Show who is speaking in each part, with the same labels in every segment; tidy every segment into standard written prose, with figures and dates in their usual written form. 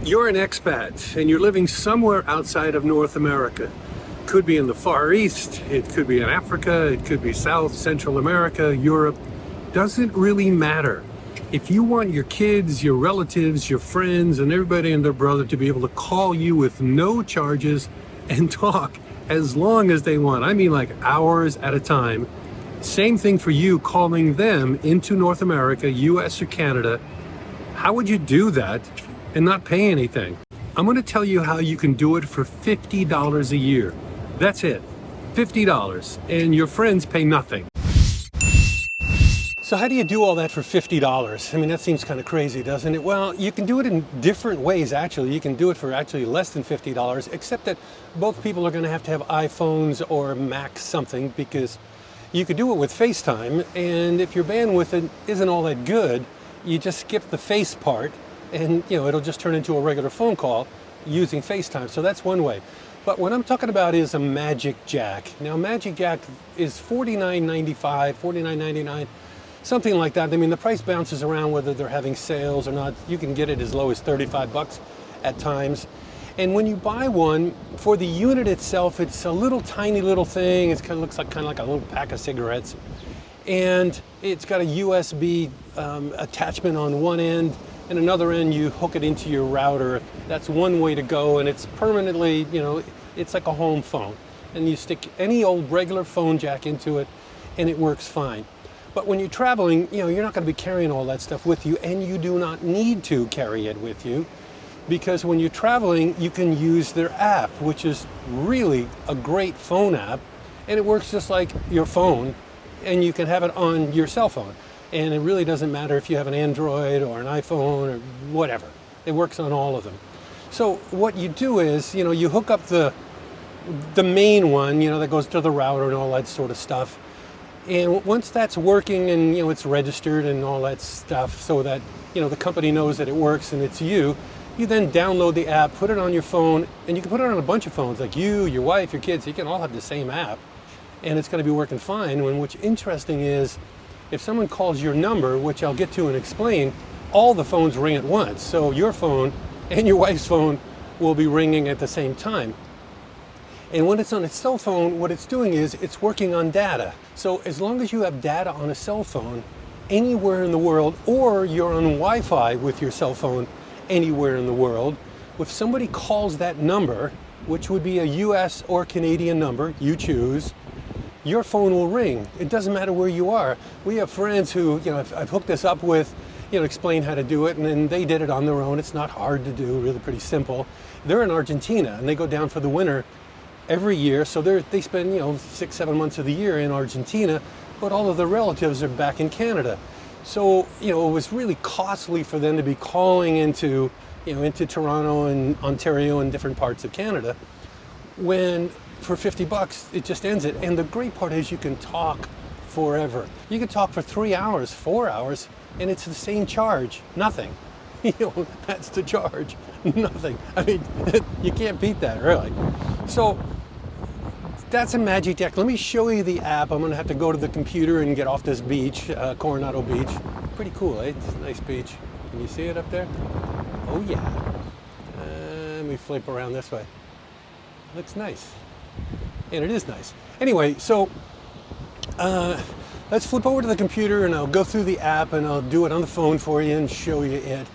Speaker 1: You're an expat and you're living somewhere outside of North America. Could be in the Far East, it could be in Africa, it could be South, Central America, Europe. Doesn't really matter. If you want your kids, your relatives, your friends, and everybody and their brother to be able to call you with no charges and talk as long as they want, I mean like hours at a time. Same thing for you calling them into North America, US or Canada. How would you do that and not pay anything? I'm going to tell you how you can do it for $50 a year. That's it, $50, and your friends pay nothing. So how do you do all that for $50? I mean, that seems kind of crazy, doesn't it? Well, you can do it in different ways, actually. You can do it for actually less than $50, except that both people are going to have iPhones or Mac something, because you could do it with FaceTime, and if your bandwidth isn't all that good, you just skip the face part, and it'll just turn into a regular phone call using FaceTime. So that's one way. But what I'm talking about is a MagicJack. Now, MagicJack is $49.95, $49.99, something like that. I mean, the price bounces around whether they're having sales or not. You can get it as low as $35 at times. And when you buy one, for the unit itself, it's a little tiny little thing. It kind of looks like a little pack of cigarettes. And it's got a USB attachment on one end, and another end you hook it into your router. That's one way to go, and it's permanently, it's like a home phone. And you stick any old regular phone jack into it, and it works fine. But when you're traveling, you're not going to be carrying all that stuff with you, and you do not need to carry it with you, because when you're traveling, you can use their app, which is really a great phone app, and it works just like your phone, and you can have it on your cell phone. And it really doesn't matter if you have an Android or an iPhone or whatever. It works on all of them. So what you do is, you hook up the main one, that goes to the router and all that sort of stuff. And once that's working and, it's registered and all that stuff, so that, the company knows that it works and it's you then download the app, put it on your phone, and you can put it on a bunch of phones, like you, your wife, your kids. You can all have the same app, and it's going to be working fine. And what's interesting is, if someone calls your number, which I'll get to and explain, all the phones ring at once. So your phone and your wife's phone will be ringing at the same time. And when it's on its cell phone, what it's doing is it's working on data. So as long as you have data on a cell phone anywhere in the world, or you're on Wi-Fi with your cell phone anywhere in the world, if somebody calls that number, which would be a US or Canadian number, you choose, your phone will ring. It doesn't matter where you are. We have friends who, I've hooked this up with, explain how to do it, and then they did it on their own. It's not hard to do, really pretty simple. They're in Argentina, and they go down for the winter every year, so they spend, 6-7 months of the year in Argentina, but all of their relatives are back in Canada. So, it was really costly for them to be calling into Toronto and Ontario and different parts of Canada, when for $50, it just ends it. And the great part is you can talk forever. You can talk for 3 hours, 4 hours, and it's the same charge, nothing. That's the charge, nothing. I mean, you can't beat that, really. So that's a MagicJack. Let me show you the app. I'm gonna have to go to the computer and get off this beach, Coronado Beach. Pretty cool, eh? It's a nice beach. Can you see it up there? Oh yeah. Let me flip around this way. Looks nice. And it is nice. Anyway, so let's flip over to the computer, and I'll go through the app, and I'll do it on the phone for you and show you it.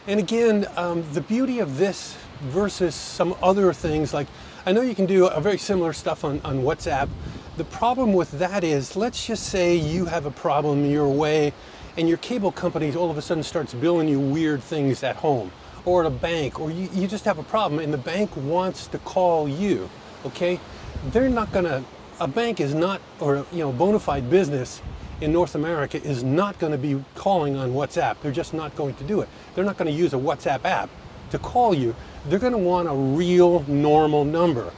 Speaker 1: And again, the beauty of this versus some other things, like I know you can do a very similar stuff on WhatsApp. The problem with that is, let's just say you have a problem, you're away, and your cable company all of a sudden starts billing you weird things at home or at a bank, or you just have a problem and the bank wants to call you, okay? They're not gonna, a bank is not, or bona fide business in North America is not gonna be calling on WhatsApp. They're just not going to do it. They're not gonna use a WhatsApp app to call you. They're gonna want a real normal number.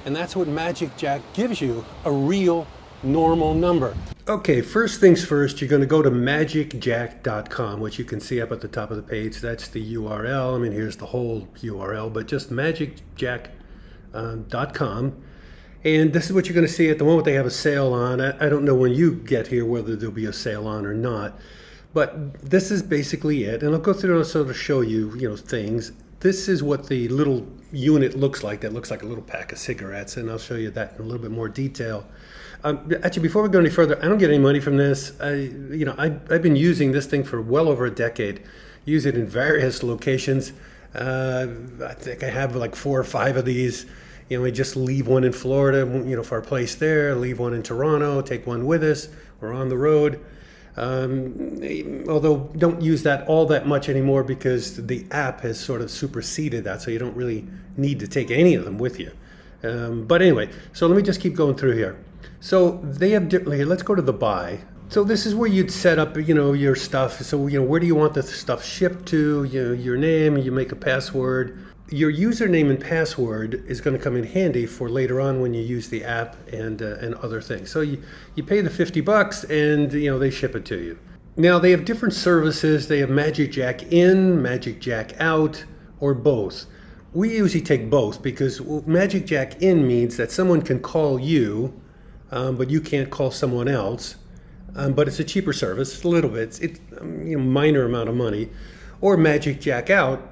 Speaker 1: And that's what MagicJack gives you, a real normal number. Okay, first things first, you're going to go to magicjack.com, which you can see up at the top of the page. That's the URL. I mean, here's the whole URL, but just magicjack.com. And this is what you're going to see at the moment. They have a sale on. I don't know when you get here whether there'll be a sale on or not. But this is basically it. And I'll go through and sort of show you, things. This is what the little unit looks like. That looks like a little pack of cigarettes, and I'll show you that in a little bit more detail. Actually, before we go any further, I don't get any money from this. I've been using this thing for well over a decade. Use it in various locations. I think I have like 4 or 5 of these. We just leave one in Florida, for our place there, leave one in Toronto, take one with us. We're on the road. Although don't use that all that much anymore because the app has sort of superseded that, so you don't really need to take any of them with you. But anyway, so let me just keep going through here. So they have, let's go to the buy. So this is where you'd set up, your stuff. So, where do you want the stuff shipped to? Your name, you make a password. Your username and password is going to come in handy for later on when you use the app and other things. So you pay the $50 and they ship it to you. Now they have different services. They have MagicJack in, MagicJack out, or both. We usually take both because MagicJack in means that someone can call you, but you can't call someone else. But it's a cheaper service, a little bit. It's minor amount of money. Or MagicJack out,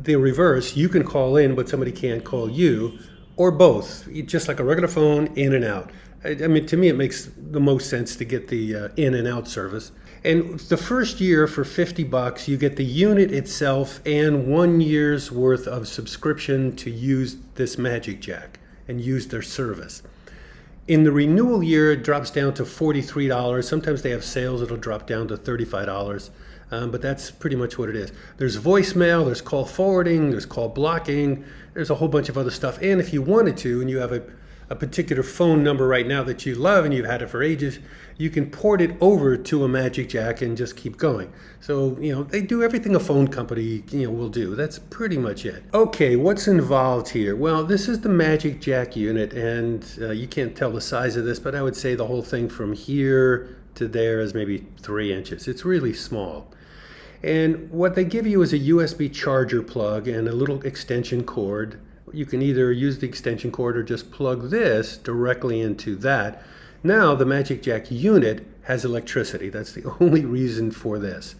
Speaker 1: the reverse. You can call in, but somebody can't call you, or both. Just like a regular phone, in and out. I mean, to me, it makes the most sense to get the in and out service. And the first year for $50, you get the unit itself and 1 year's worth of subscription to use this MagicJack and use their service. In the renewal year, it drops down to $43. Sometimes they have sales, it'll drop down to $35. But that's pretty much what it is. There's voicemail, there's call forwarding, there's call blocking, there's a whole bunch of other stuff. And if you wanted to, and you have a particular phone number right now that you love and you've had it for ages, you can port it over to a MagicJack and just keep going. So, they do everything a phone company, will do. That's pretty much it. Okay, what's involved here? Well, this is the MagicJack unit, and you can't tell the size of this, but I would say the whole thing from here to there is maybe 3 inches. It's really small. And what they give you is a USB charger plug and a little extension cord. You can either use the extension cord or just plug this directly into that. Now the MagicJack unit has electricity. That's the only reason for this.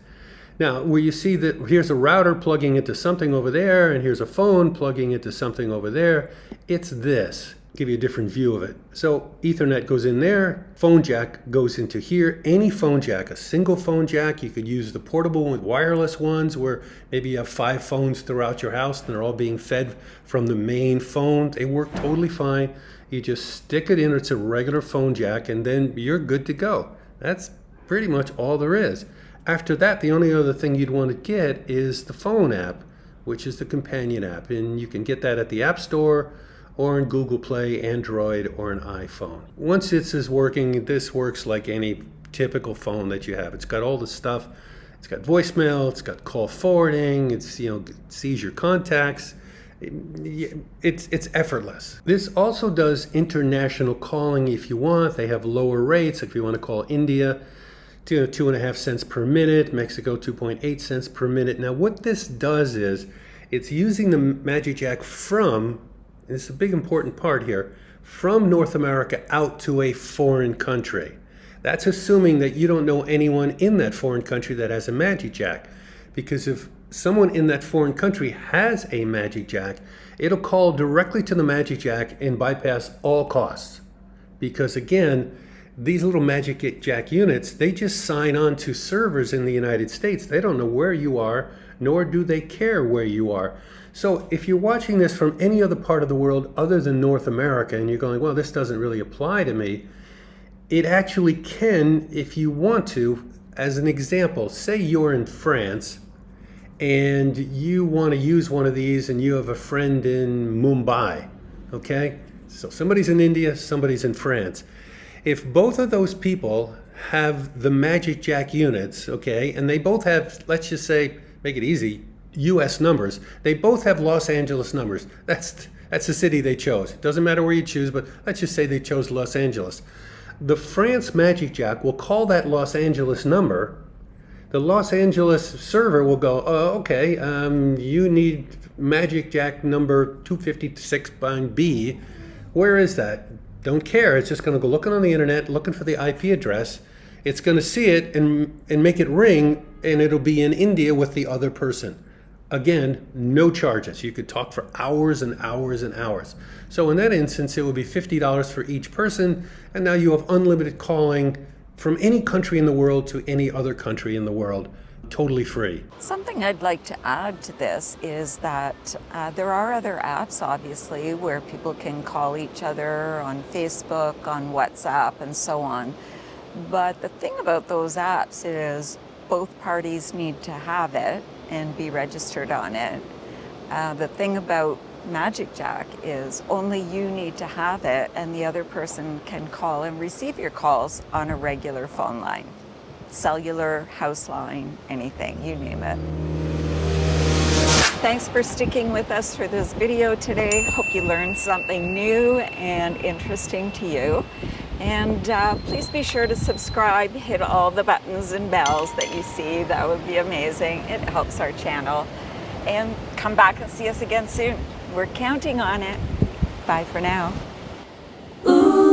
Speaker 1: Now, where you see that here's a router plugging into something over there, and here's a phone plugging into something over there, it's this. Give you a different view of it. So Ethernet goes in there, phone jack goes into here. Any phone jack, a single phone jack, you could use the portable with wireless ones where maybe you have 5 phones throughout your house and they're all being fed from the main phone. They work totally fine. You just stick it in, it's a regular phone jack, and then you're good to go. That's pretty much all there is. After that, the only other thing you'd want to get is the phone app, which is the companion app. And you can get that at the App Store or in Google Play, Android, or an iPhone. Once this is working, this works like any typical phone that you have. It's got all the stuff. It's got voicemail, it's got call forwarding, it sees your contacts. It's effortless. This also does international calling if you want. They have lower rates if you want to call India. 2.5 cents per minute, Mexico 2.8 cents per minute. Now what this does is it's using the MagicJack from, and this is a big important part here, from North America out to a foreign country. That's assuming that you don't know anyone in that foreign country that has a MagicJack. Because if someone in that foreign country has a MagicJack, it'll call directly to the MagicJack and bypass all costs. Because again, these little MagicJack units, they just sign on to servers in the United States. They don't know where you are, nor do they care where you are. So if you're watching this from any other part of the world other than North America, and you're going, well, this doesn't really apply to me, it actually can if you want to. As an example, say you're in France and you want to use one of these and you have a friend in Mumbai, okay? So somebody's in India, somebody's in France. If both of those people have the MagicJack units, okay, and they both have, let's just say, make it easy, US numbers, they both have Los Angeles numbers. That's the city they chose. It doesn't matter where you choose, but let's just say they chose Los Angeles. The France MagicJack will call that Los Angeles number. The Los Angeles server will go, oh, okay, you need MagicJack number 256.B. Where is that? Don't care. It's just going to go looking on the internet, looking for the IP address. It's going to see it and make it ring, and it'll be in India with the other person. Again, no charges. You could talk for hours and hours and hours. So in that instance, it would be $50 for each person, and now you have unlimited calling from any country in the world to any other country in the world, totally free.
Speaker 2: Something I'd like to add to this is that there are other apps, obviously, where people can call each other on Facebook, on WhatsApp, and so on. But the thing about those apps is both parties need to have it and be registered on it. The thing about MagicJack is only you need to have it, and the other person can call and receive your calls on a regular phone line. Cellular, house line, anything, you name it. Thanks for sticking with us for this video today. Hope you learned something new and interesting to you. And please be sure to subscribe, hit all the buttons and bells that you see. That would be amazing. It helps our channel. And come back and see us again soon. We're counting on it. Bye for now. Ooh.